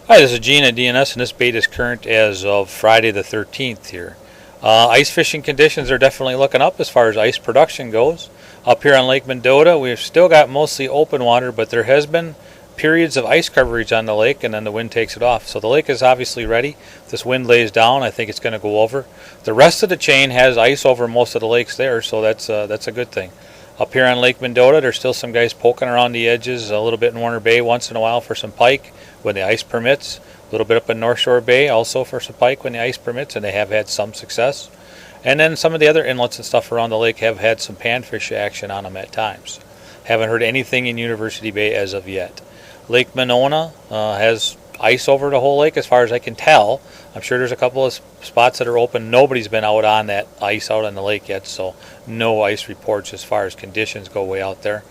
Hi, this is Gene at DNS, and this bait is current as of Friday the 13th here. Ice fishing conditions are definitely looking up as far as ice production goes. Up here on Lake Mendota, we've still got mostly open water, but there has been periods of ice coverage on the lake, and then the wind takes it off. So the lake is obviously ready. If this wind lays down, I think it's going to go over. The rest of the chain has ice over most of the lakes there, so that's a good thing. Up here on Lake Mendota, there's still some guys poking around the edges a little bit in Warner Bay once in a while for some pike when the ice permits. A little bit up in North Shore Bay also for some pike when the ice permits, and they have had some success. And then some of the other inlets and stuff around the lake have had some panfish action on them at times. Haven't heard anything in University Bay as of yet. Lake Monona has ice over the whole lake as far as I can tell. I'm sure there's a couple of spots that are open. Nobody's been out on that ice out on the lake yet, so no ice reports as far as conditions go way out there.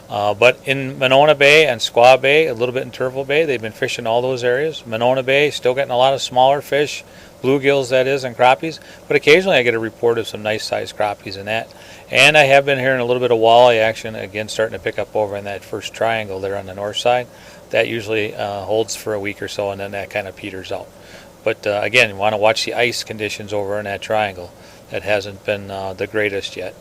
But in Monona Bay and Squaw Bay, a little bit in Turville Bay, they've been fishing all those areas. Monona Bay, still getting a lot of smaller fish, bluegills that is, and crappies. But occasionally I get a report of some nice sized crappies in that. And I have been hearing a little bit of walleye action, again starting to pick up over in that first triangle there on the north side. That usually holds for a week or so, and then that kind of peters out. But again, you want to watch the ice conditions over in that triangle. That hasn't been the greatest yet.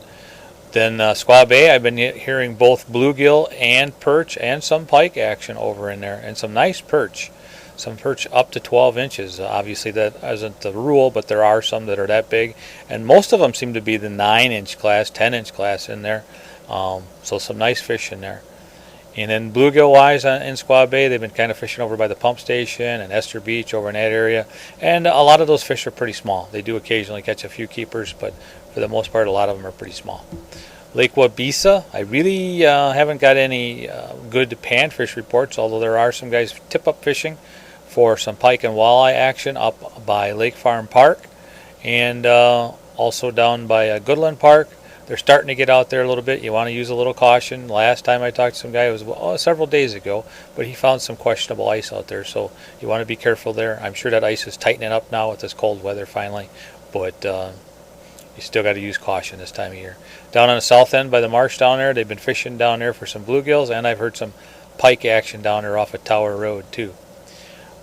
Then Squaw Bay, I've been hearing both bluegill and perch and some pike action over in there, and some nice perch. Some perch up to 12 inches. Obviously that isn't the rule, but there are some that are that big. And most of them seem to be the 9-inch class, 10-inch class in there. So some nice fish in there. And then bluegill-wise in Squaw Bay, they've been kind of fishing over by the pump station and Esther Beach over in that area. And a lot of those fish are pretty small. They do occasionally catch a few keepers, but for the most part, a lot of them are pretty small. Lake Waubesa, I really haven't got any good panfish reports, although there are some guys tip-up fishing for some pike and walleye action up by Lake Farm Park and also down by Goodland Park. They're starting to get out there a little bit. You want to use a little caution. Last time I talked to some guy, it was several days ago, but he found some questionable ice out there, so you want to be careful there. I'm sure that ice is tightening up now with this cold weather finally, but you still got to use caution this time of year. Down on the south end by the marsh down there, they've been fishing down there for some bluegills, and I've heard some pike action down there off of Tower Road too.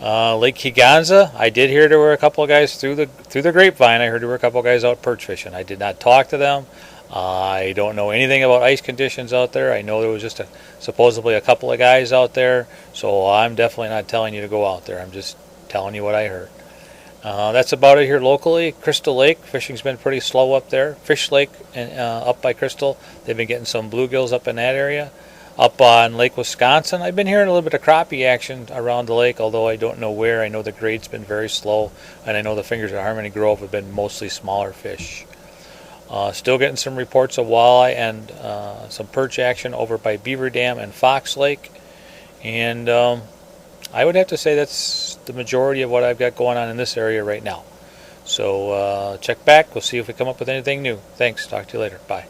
Lake Kegonsa, I did hear there were a couple of guys through the grapevine. I heard there were a couple of guys out perch fishing. I did not talk to them. I don't know anything about ice conditions out there. I know there was just supposedly a couple of guys out there, so I'm definitely not telling you to go out there. I'm just telling you what I heard. That's about it here locally. Crystal Lake, fishing's been pretty slow up there. Fish Lake up by Crystal, they've been getting some bluegills up in that area. Up on Lake Wisconsin, I've been hearing a little bit of crappie action around the lake, although I don't know where. I know the grade's been very slow, and I know the fingers at Harmony Grove have been mostly smaller fish. Still getting some reports of walleye and some perch action over by Beaver Dam and Fox Lake. And I would have to say that's the majority of what I've got going on in this area right now. So check back. We'll see if we come up with anything new. Thanks. Talk to you later. Bye.